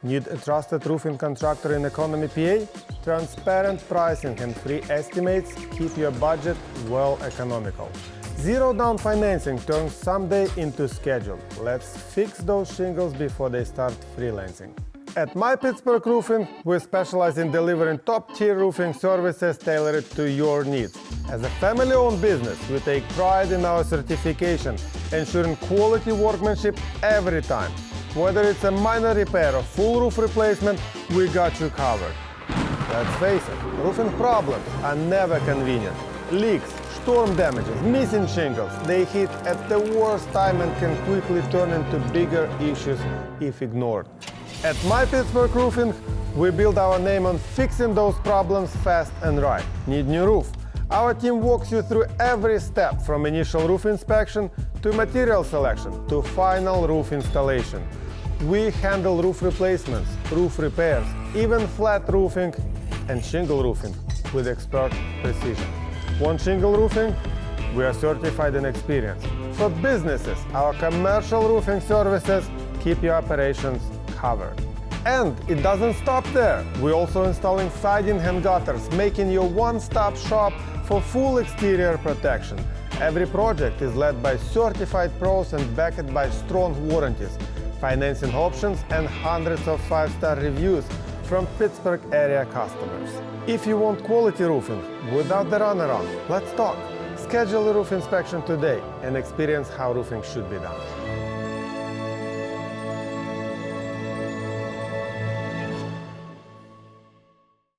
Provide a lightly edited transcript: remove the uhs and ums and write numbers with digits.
Need a trusted roofing contractor in Economy PA? Transparent pricing and free estimates keep your budget well economical. Zero down financing turns someday into schedule. Let's fix those shingles before they start freelancing. At McKnight Pittsburgh Roofing, we specialize in delivering top-tier roofing services tailored to your needs. As a family-owned business, we take pride in our certification, ensuring quality workmanship every time. Whether it's a minor repair or full roof replacement, we got you covered. Let's face it, roofing problems are never convenient. Leaks, storm damages, missing shingles, they hit at the worst time and can quickly turn into bigger issues if ignored. At McKnight Pittsburgh Roofing, we build our name on fixing those problems fast and right. Need new roof? Our team walks you through every step from initial roof inspection to material selection to final roof installation. We handle roof replacements, roof repairs, even flat roofing and shingle roofing with expert precision. Want shingle roofing? We are certified and experienced. For businesses, our commercial roofing services keep your operations covered. And it doesn't stop there. We're also installing siding and gutters, making you a one-stop shop for full exterior protection. Every project is led by certified pros and backed by strong warranties, financing options, and hundreds of five-star reviews from Pittsburgh area customers. If you want quality roofing without the runaround, let's talk. Schedule a roof inspection today and experience how roofing should be done.